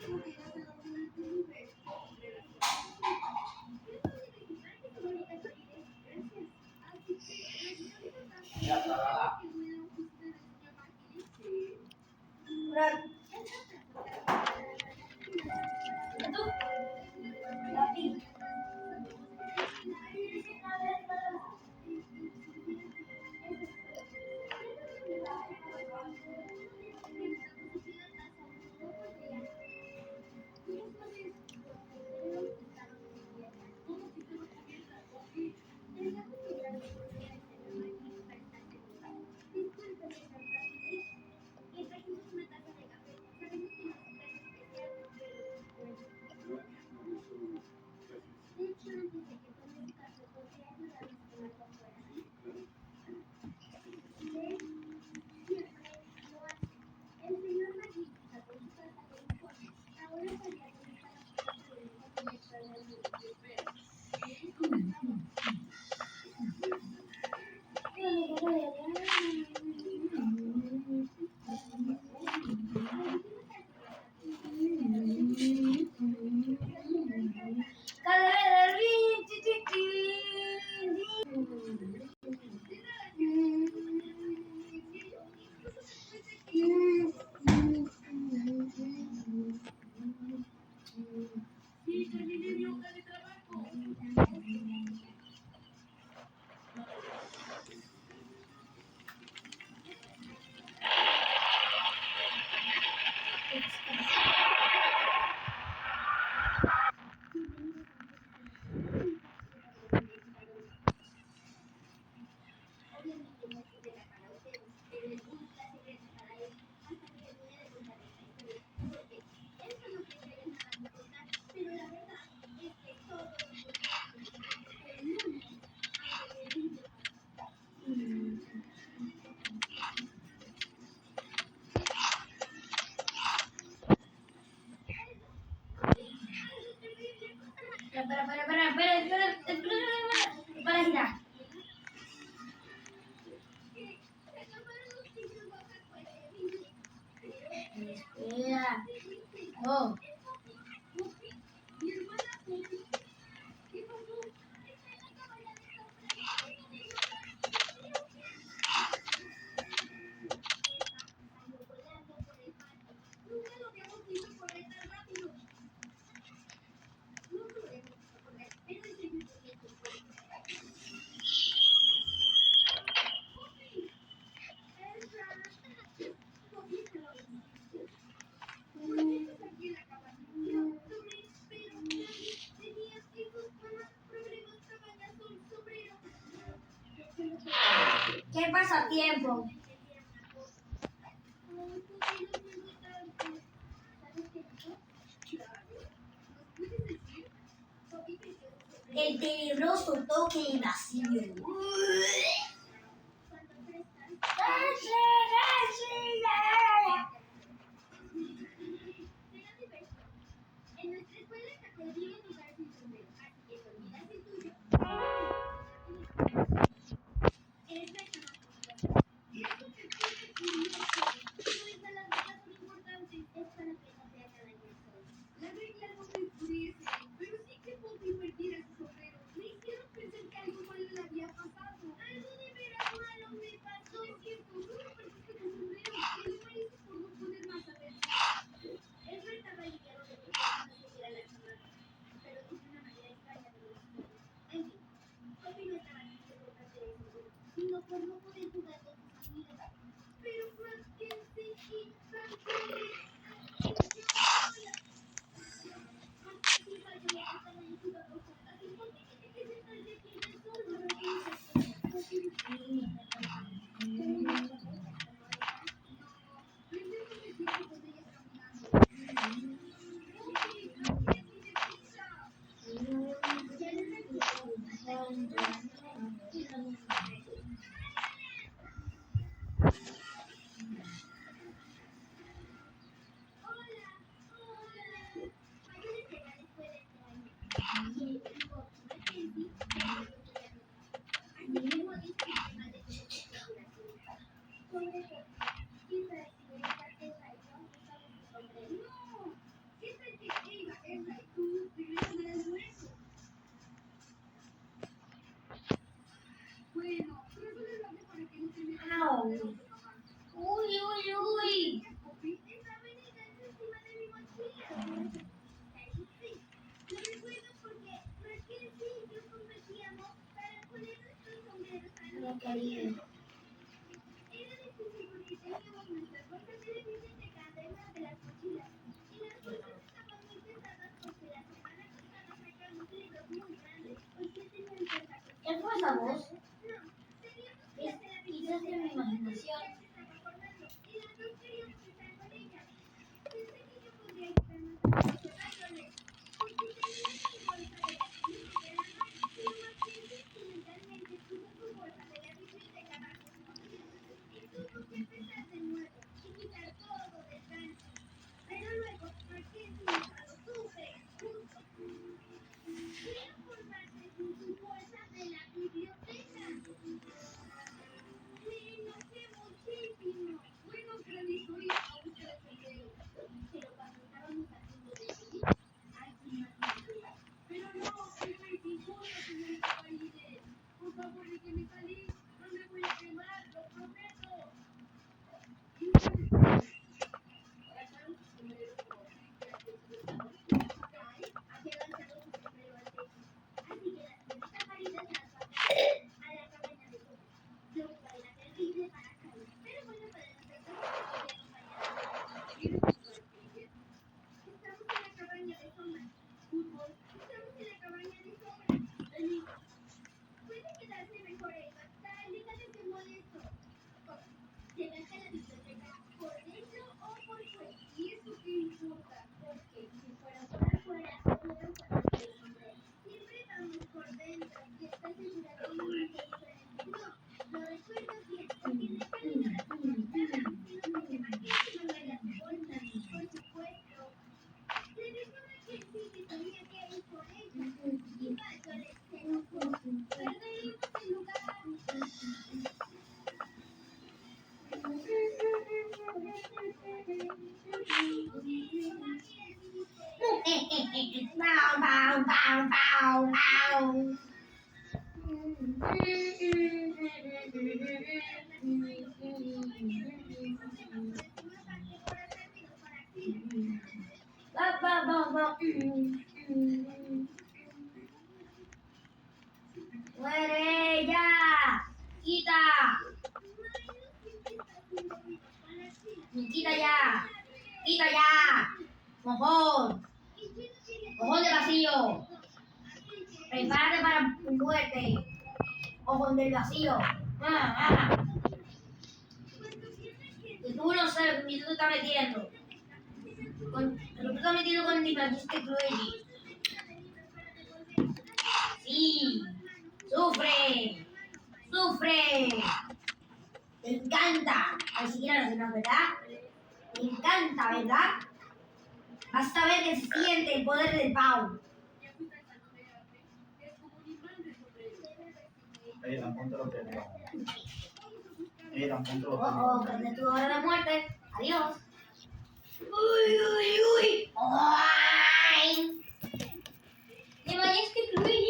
Para, espera. Oh. ¿Qué pasatiempo? El tenebroso toque vacío. No quería. ¿Qué fue esa voz? Quizás de mi imaginación. Bow, bow, bow, bow, bow. Bow, bow, bow, bow. Muere ya. Quita. Quita ya. Quita ya. Mojón. Mojón de vacío. Prepárate para tu muerte. Mojón del vacío. Que tú no sabes ni tú te estás metiendo. Pero tú estás metiendo con mi Majestic Luigi. Sí. Sufre. Sufre. Te encanta. Ni siquiera lo sabes, ¿verdad? Te encanta, ¿verdad? Vas a ver que se siente el poder del Pau. Era un punto lo tenemos. Era un punto lo Oh, tenemos. prende tu hora de muerte. Adiós. Uy, uy, uy. Ay. Mi Majestic Luigi.